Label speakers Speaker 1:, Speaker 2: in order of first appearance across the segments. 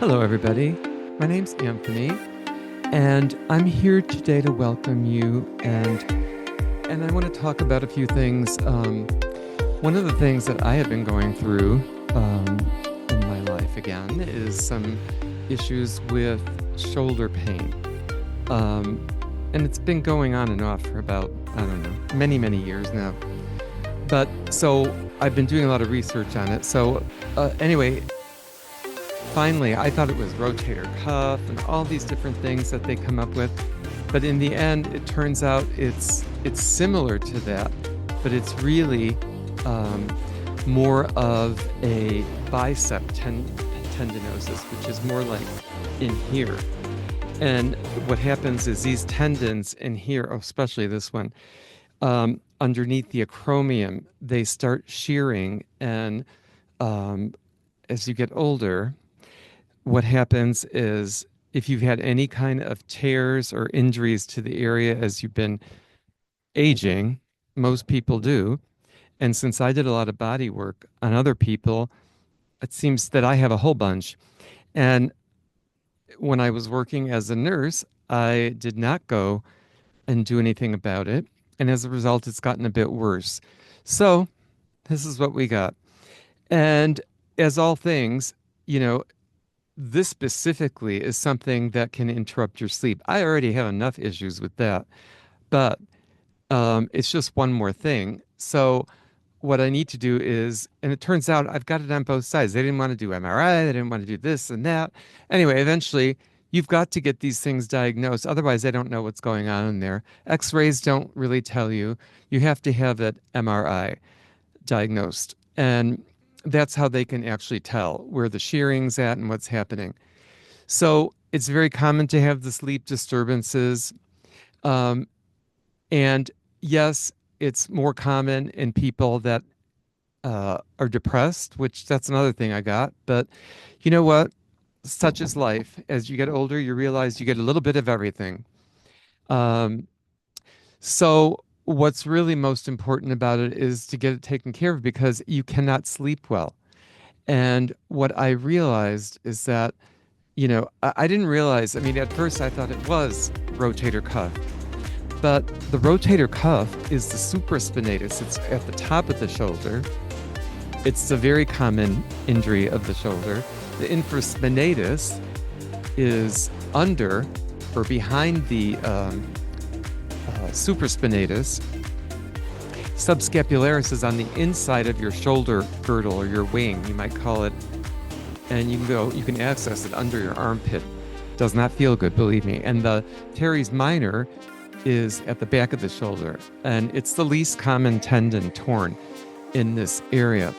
Speaker 1: Hello, everybody. My name's Anthony, and I'm here today to welcome you. And I want to talk about a few things. One of the things that I have been going through in my life again is some issues with shoulder pain, and it's been going on and off for about I don't know many years now. But so I've been doing a lot of research on it. So anyway. Finally, I thought it was rotator cuff and all these different things that they come up with. But in the end, it turns out it's similar to that, but it's really more of a tendinosis, which is more like in here. And what happens is these tendons in here, especially this one, underneath the acromion, they start shearing. And as you get older, what happens is if you've had any kind of tears or injuries to the area as you've been aging, most people do. And since I did a lot of body work on other people, it seems that I have a whole bunch. And when I was working as a nurse, I did not go and do anything about it. And as a result, it's gotten a bit worse. So this is what we got. And as all things, this specifically is something that can interrupt your sleep. I already have enough issues with that, but it's just one more thing. So what I need to do is, and it turns out I've got it on both sides. They didn't want to do MRI. They didn't want to do this and that. Anyway, eventually you've got to get these things diagnosed. Otherwise, they don't know what's going on in there. X-rays don't really tell you. You have to have that MRI diagnosed. And that's how they can actually tell where the shearing's at and what's happening. So it's very common to have the sleep disturbances. And yes, it's more common in people that are depressed, which that's another thing I got. But you know what? Such is life. As you get older, you realize you get a little bit of everything. So what's really most important about it is to get it taken care of because you cannot sleep well. And what I realized is that, I didn't realize, I mean, at first I thought it was rotator cuff, but the rotator cuff is the supraspinatus. It's at the top of the shoulder. It's a very common injury of the shoulder. The infraspinatus is under or behind the supraspinatus. Subscapularis is on the inside of your shoulder girdle or your wing, you might call it. And you can access it under your armpit. Does not feel good, believe me. And the teres minor is at the back of the shoulder. And it's the least common tendon torn in this area.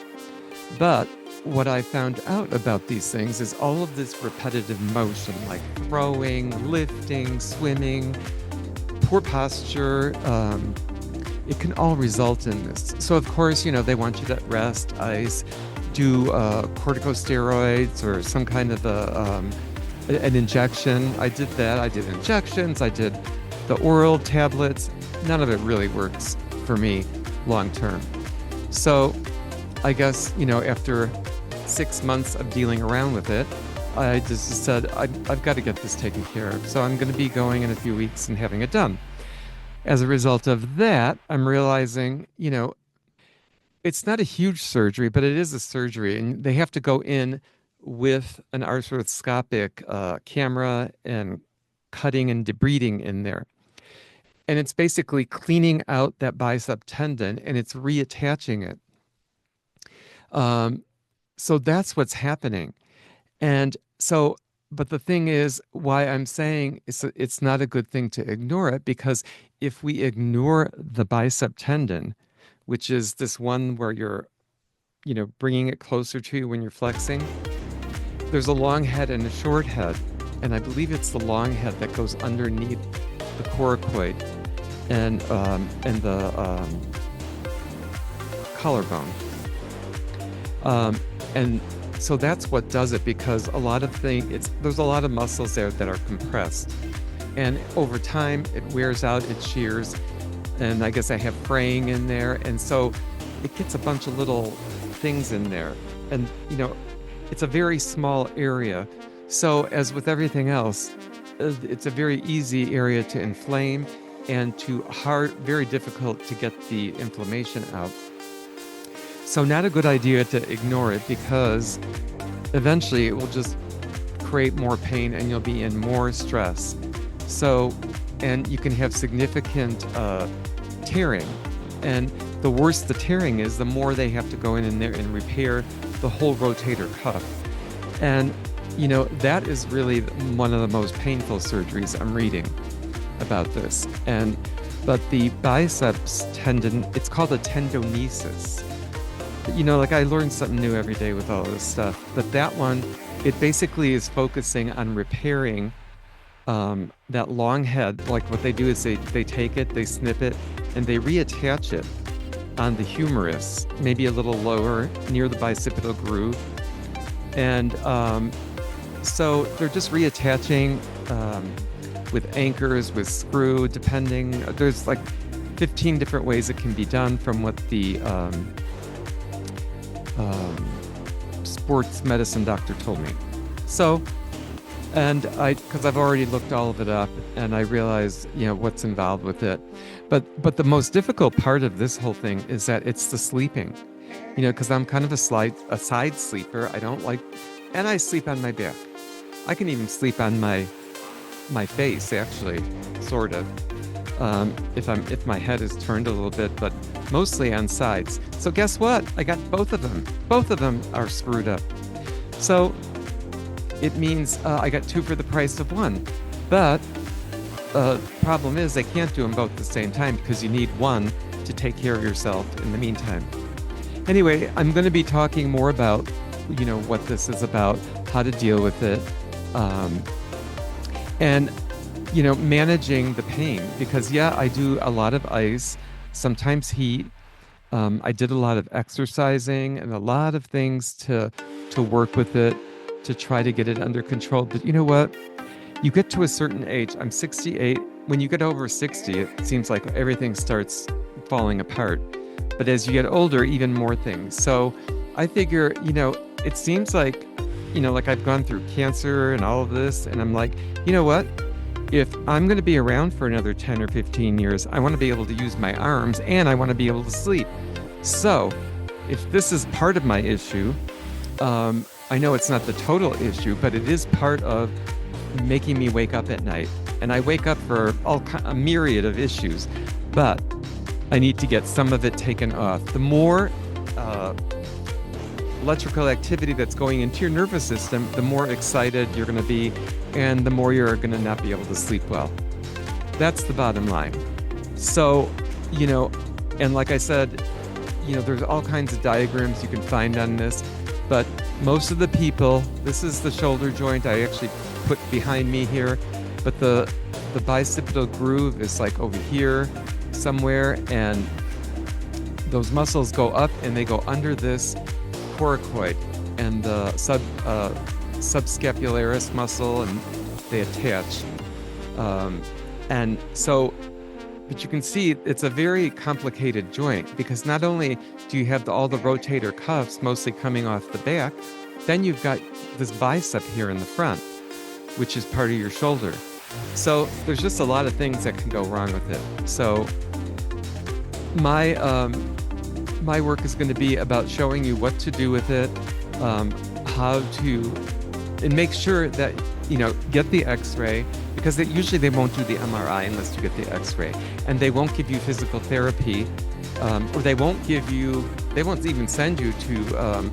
Speaker 1: But what I found out about these things is all of this repetitive motion, like throwing, lifting, swimming, poor posture, it can all result in this. So of course, they want you to rest, ice, do corticosteroids or some kind of an injection. I did that. I did injections. I did the oral tablets. None of it really works for me long term. So I guess, after 6 months of dealing around with it, I just said, I've got to get this taken care of. So I'm going to be going in a few weeks and having it done. As a result of that, I'm realizing, it's not a huge surgery, but it is a surgery. And they have to go in with an arthroscopic camera and cutting and debriding in there. And it's basically cleaning out that bicep tendon and it's reattaching it. So that's what's happening. And so, but the thing is, why I'm saying it's not a good thing to ignore it, because if we ignore the bicep tendon, which is this one where you're, bringing it closer to you when you're flexing, there's a long head and a short head. And I believe it's the long head that goes underneath the coracoid and the collarbone. And so that's what does it, because a lot of there's a lot of muscles there that are compressed. And over time, it wears out, it shears. And I guess I have fraying in there. And so it gets a bunch of little things in there. And, it's a very small area. So, as with everything else, it's a very easy area to inflame and very difficult to get the inflammation out. So, not a good idea to ignore it because eventually it will just create more pain and you'll be in more stress. So, and you can have significant tearing. And the worse the tearing is, the more they have to go in there and repair the whole rotator cuff. And, that is really one of the most painful surgeries I'm reading about this. But the biceps tendon, it's called a tendonitis. Like I learn something new every day with all this stuff. But that one, it basically is focusing on repairing that long head. Like what they do is they take it, they snip it, and they reattach it on the humerus, maybe a little lower near the bicipital groove. And so they're just reattaching with anchors, with screw, depending. There's like 15 different ways it can be done from what the sports medicine doctor told me. So, and because I've already looked all of it up and I realized, what's involved with it. But the most difficult part of this whole thing is that it's the sleeping, because I'm kind of a side sleeper. I don't like, and I sleep on my back. I can even sleep on my face, actually, sort of, if my head is turned a little bit, but mostly on sides. So guess what? I got both of them. Both of them are screwed up. So it means I got two for the price of one. But problem is they can't do them both at the same time because you need one to take care of yourself in the meantime. Anyway, I'm going to be talking more about, what this is about, how to deal with it, and managing the pain, because I do a lot of ice, sometimes heat. I did a lot of exercising and a lot of things to work with it, to try to get it under control. But you know what? You get to a certain age. I'm 68. When you get over 60, it seems like everything starts falling apart. But as you get older, even more things. So I figure, it seems like, like I've gone through cancer and all of this, and I'm like, you know what? If I'm going to be around for another 10 or 15 years, I want to be able to use my arms and I want to be able to sleep. So if this is part of my issue, I know it's not the total issue, but it is part of making me wake up at night. And I wake up for a myriad of issues, but I need to get some of it taken off. The more electrical activity that's going into your nervous system, the more excited you're going to be, and the more you're going to not be able to sleep well. That's the bottom line. So, and like I said, there's all kinds of diagrams you can find on this, but most of the people, this is the shoulder joint I actually put behind me here, but the bicipital groove is like over here somewhere, and those muscles go up and they go under this coracoid and the subscapularis muscle, and they attach. And so, but you can see it's a very complicated joint, because not only do you have all the rotator cuffs mostly coming off the back, then you've got this bicep here in the front, which is part of your shoulder. So there's just a lot of things that can go wrong with it. So my work is going to be about showing you what to do with it, how to, and make sure that, get the x-ray, because usually they won't do the MRI unless you get the x-ray, and they won't give you physical therapy, or they won't even send you to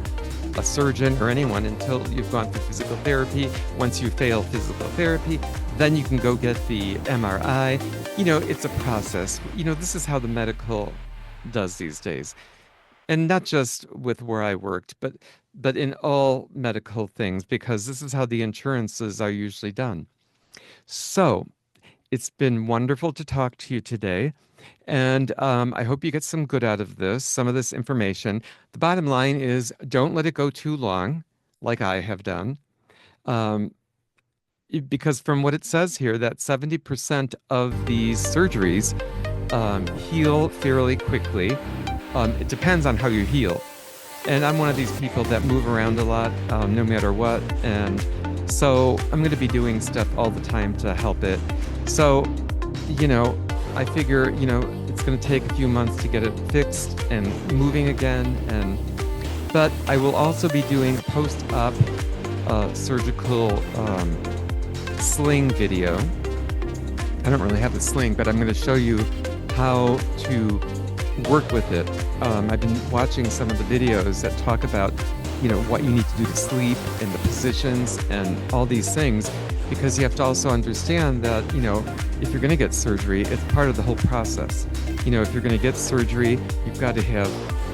Speaker 1: a surgeon or anyone until you've gone through physical therapy. Once you fail physical therapy, then you can go get the MRI. It's a process. This is how the medical does these days. And not just with where I worked, but in all medical things, because this is how the insurances are usually done. So it's been wonderful to talk to you today. And I hope you get some good out of this, some of this information. The bottom line is, don't let it go too long, like I have done. Because from what it says here, that 70% of these surgeries heal fairly quickly. It depends on how you heal. And I'm one of these people that move around a lot, no matter what. And So I'm going to be doing stuff all the time to help it. So, you know, I figure, it's going to take a few months to get it fixed and moving again. But I will also be doing post-op surgical sling video. I don't really have the sling, but I'm going to show you how to work with it. I've been watching some of the videos that talk about, what you need to do to sleep and the positions and all these things, because you have to also understand that, if you're going to get surgery, it's part of the whole process. If you're going to get surgery, you've got to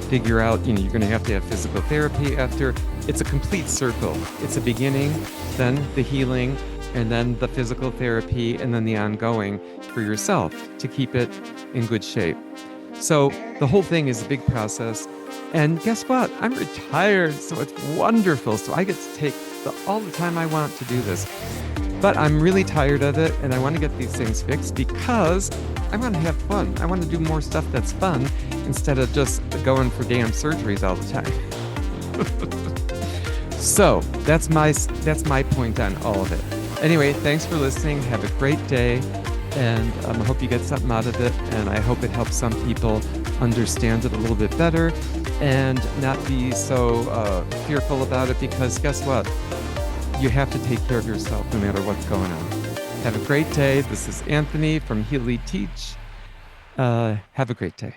Speaker 1: figure out, you're going to have physical therapy after. It's a complete circle. It's a beginning, then the healing, and then the physical therapy, and then the ongoing for yourself to keep it in good shape. So the whole thing is a big process. And guess what? I'm retired, so it's wonderful. So I get to take all the time I want to do this. But I'm really tired of it, and I want to get these things fixed because I want to have fun. I want to do more stuff that's fun instead of just going for damn surgeries all the time. So that's my point on all of it. Anyway, thanks for listening. Have a great day, and I hope you get something out of it, and I hope it helps some people understand it a little bit better and not be so fearful about it, because guess what? You have to take care of yourself no matter what's going on. Have a great day. This is Anthony from Healy Teach. Have a great day.